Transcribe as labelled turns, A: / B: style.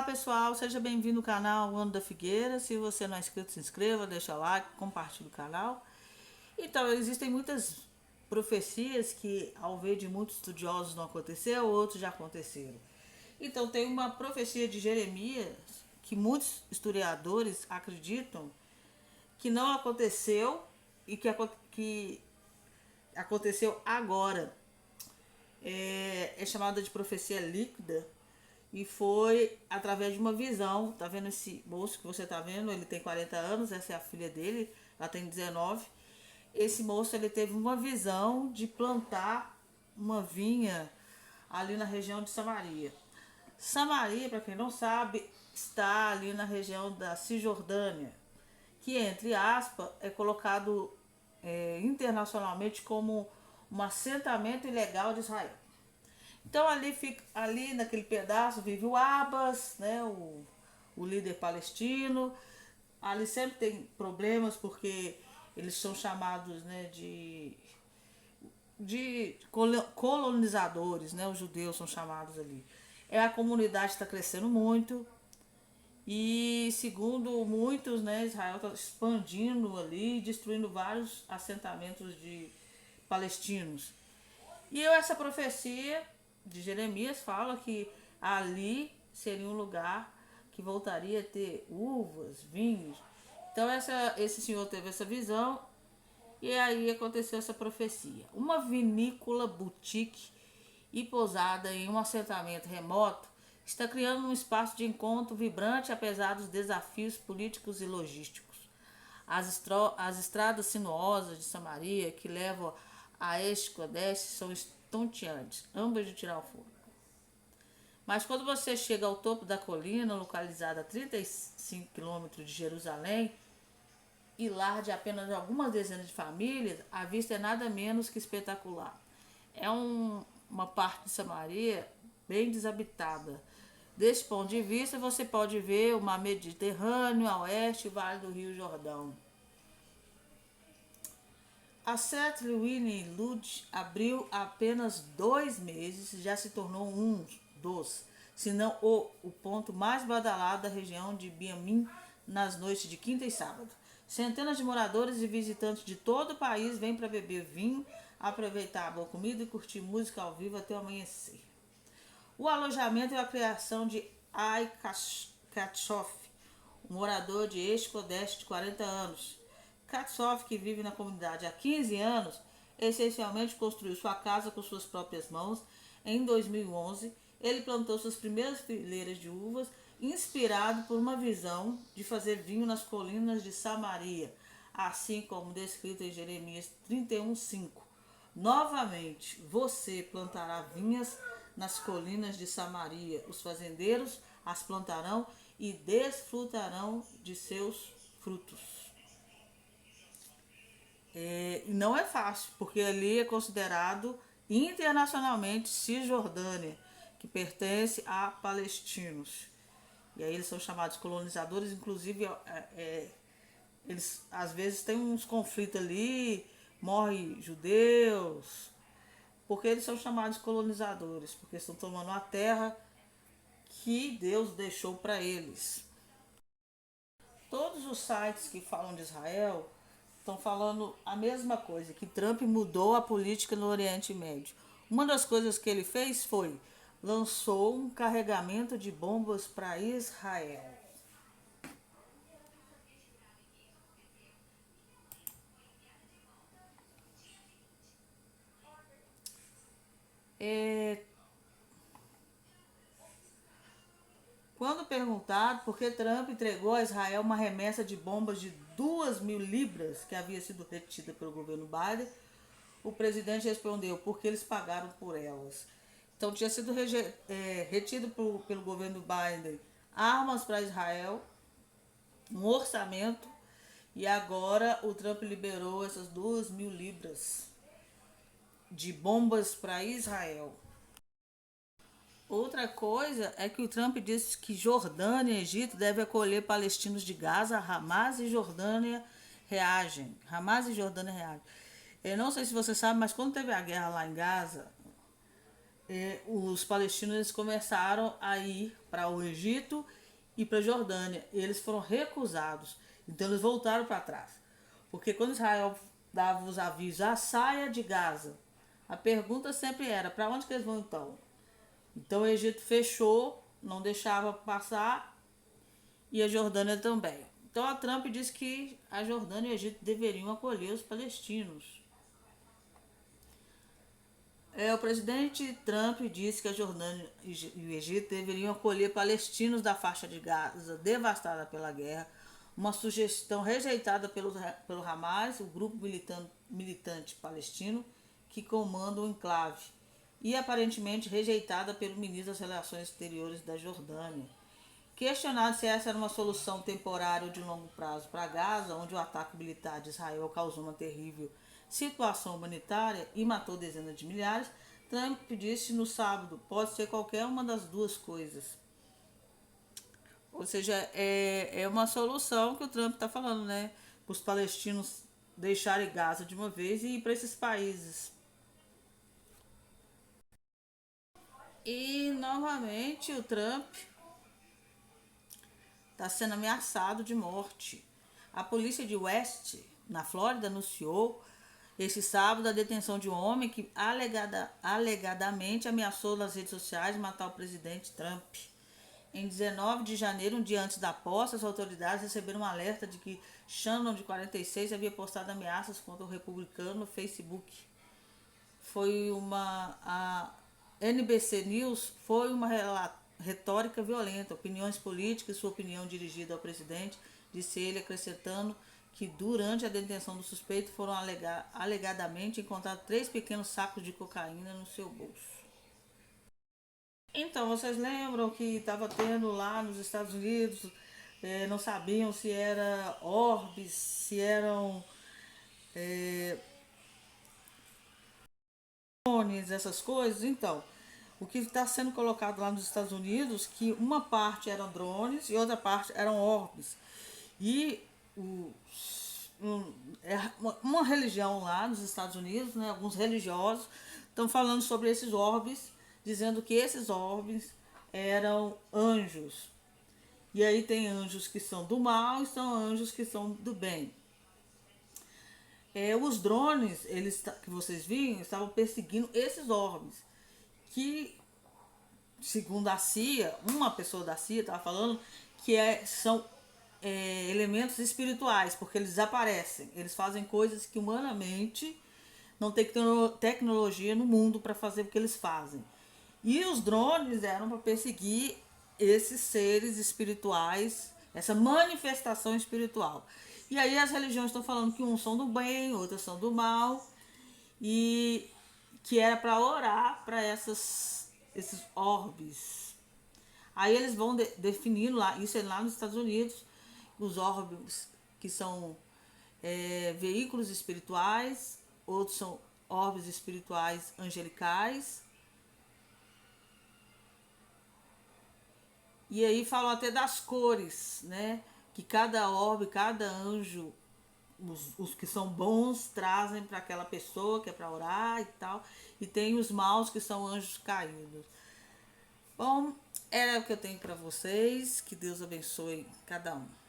A: Olá pessoal, seja bem-vindo ao canal Ano da Figueira. Se você não é inscrito, se inscreva, deixa o like, compartilhe o canal. Então, existem muitas profecias que, ao ver de muitos estudiosos, não aconteceu, outros já aconteceram. Então, tem uma profecia de Jeremias que muitos historiadores acreditam que não aconteceu e que aconteceu agora. É chamada de profecia líquida e foi através de uma visão. Tá vendo esse moço que você tá vendo? Ele tem 40 anos, essa é a filha dele, ela tem 19. Esse moço, ele teve uma visão de plantar uma vinha ali na região de Samaria. Samaria, para quem não sabe, está ali na região da Cisjordânia, que, entre aspas, é colocado internacionalmente como um assentamento ilegal de Israel. Então ali naquele pedaço vive o Abbas, né, o líder palestino. Ali sempre tem problemas porque eles são chamados, né, de colonizadores, né, os judeus são chamados ali. A comunidade está crescendo muito e, segundo muitos, né, Israel está expandindo ali, destruindo vários assentamentos de palestinos. E essa profecia de Jeremias fala que ali seria um lugar que voltaria a ter uvas, vinhos. Então esse senhor teve essa visão e aí aconteceu essa profecia. Uma vinícola boutique e pousada em um assentamento remoto está criando um espaço de encontro vibrante apesar dos desafios políticos e logísticos. As estradas sinuosas de Samaria que levam a este Kodesh são estonteantes, ambas de tirar o fogo. Mas quando você chega ao topo da colina, localizada a 35 quilômetros de Jerusalém, e lar de apenas algumas dezenas de famílias, a vista é nada menos que espetacular. É uma parte de Samaria bem desabitada. Desse ponto de vista, você pode ver o mar Mediterrâneo, a oeste e o Vale do Rio Jordão. A Settler Winnie Lodge abriu há apenas 2 meses e já se tornou um dos, se não o ponto mais badalado da região de Biamim nas noites de quinta e sábado. Centenas de moradores e visitantes de todo o país vêm para beber vinho, aproveitar a boa comida e curtir música ao vivo até o amanhecer. O alojamento é a criação de Ai Katshof, um morador de Esh-Kodesh de 40 anos. Katshof, que vive na comunidade há 15 anos, essencialmente construiu sua casa com suas próprias mãos. Em 2011, ele plantou suas primeiras fileiras de uvas, inspirado por uma visão de fazer vinho nas colinas de Samaria, assim como descrito em Jeremias 31:5. Novamente, você plantará vinhas nas colinas de Samaria. Os fazendeiros as plantarão e desfrutarão de seus frutos. E não é fácil, porque ali é considerado internacionalmente Cisjordânia, que pertence a palestinos. E aí eles são chamados colonizadores, inclusive eles às vezes têm uns conflitos ali, morrem judeus, porque eles são chamados colonizadores, porque estão tomando a terra que Deus deixou para eles. Todos os sites que falam de Israel estão falando a mesma coisa, que Trump mudou a política no Oriente Médio. Uma das coisas que ele fez foi lançou um carregamento de bombas para Israel. Quando perguntado por que Trump entregou a Israel uma remessa de bombas de 2.000 libras que havia sido retida pelo governo Biden, o presidente respondeu porque eles pagaram por elas. Então tinha sido retido pelo governo Biden armas para Israel, um orçamento, e agora o Trump liberou essas 2.000 libras de bombas para Israel. Outra coisa é que o Trump disse que Jordânia e Egito devem acolher palestinos de Gaza. Hamas e Jordânia reagem. Hamas e Jordânia reagem. Eu não sei se você sabe, mas quando teve a guerra lá em Gaza, os palestinos eles começaram a ir para o Egito e para a Jordânia. Eles foram recusados. Então eles voltaram para trás. Porque quando Israel dava os avisos, saia de Gaza, a pergunta sempre era, para onde que eles vão então? Então o Egito fechou, não deixava passar, e a Jordânia também. Então a Trump disse que a Jordânia e o Egito deveriam acolher os palestinos. O presidente Trump disse que a Jordânia e o Egito deveriam acolher palestinos da faixa de Gaza devastada pela guerra, uma sugestão rejeitada pelo Hamas, o grupo militante palestino que comanda o enclave, e aparentemente rejeitada pelo ministro das Relações Exteriores da Jordânia. Questionado se essa era uma solução temporária ou de longo prazo para Gaza, onde o ataque militar de Israel causou uma terrível situação humanitária e matou dezenas de milhares, Trump disse no sábado, pode ser qualquer uma das duas coisas. Ou seja, é uma solução que o Trump está falando, né? Para os palestinos deixarem Gaza de uma vez e ir para esses países. E novamente o Trump está sendo ameaçado de morte. A polícia de West, na Flórida, anunciou este sábado a detenção de um homem que alegadamente ameaçou nas redes sociais matar o presidente Trump. Em 19 de janeiro, um dia antes da posse, as autoridades receberam um alerta de que Shannon, de 46, havia postado ameaças contra o republicano no Facebook. A NBC News foi uma retórica violenta, opiniões políticas e sua opinião dirigida ao presidente, disse ele, acrescentando que durante a detenção do suspeito foram alegadamente encontrados 3 pequenos sacos de cocaína no seu bolso. Então, vocês lembram que estava tendo lá nos Estados Unidos, não sabiam se era orbes, se eram drones, essas coisas? Então, o que está sendo colocado lá nos Estados Unidos, que uma parte eram drones e outra parte eram orbes. E uma religião lá nos Estados Unidos, né, alguns religiosos estão falando sobre esses orbes, dizendo que esses orbes eram anjos. E aí tem anjos que são do mal e são anjos que são do bem. Os drones, que vocês viram, estavam perseguindo esses orbes, que, segundo a CIA, uma pessoa da CIA estava falando que são elementos espirituais, porque eles aparecem, eles fazem coisas que humanamente não tem tecnologia no mundo para fazer o que eles fazem. E os drones eram para perseguir esses seres espirituais, essa manifestação espiritual. E aí as religiões estão falando que uns são do bem, outros são do mal, e que era para orar para esses orbes. Aí eles vão definindo lá, isso é lá nos Estados Unidos, os orbes que são veículos espirituais, outros são orbes espirituais angelicais. E aí falam até das cores, né? Que cada orbe, cada anjo, os que são bons trazem para aquela pessoa que é para orar e tal. E tem os maus que são anjos caídos. Bom, era o que eu tenho para vocês. Que Deus abençoe cada um.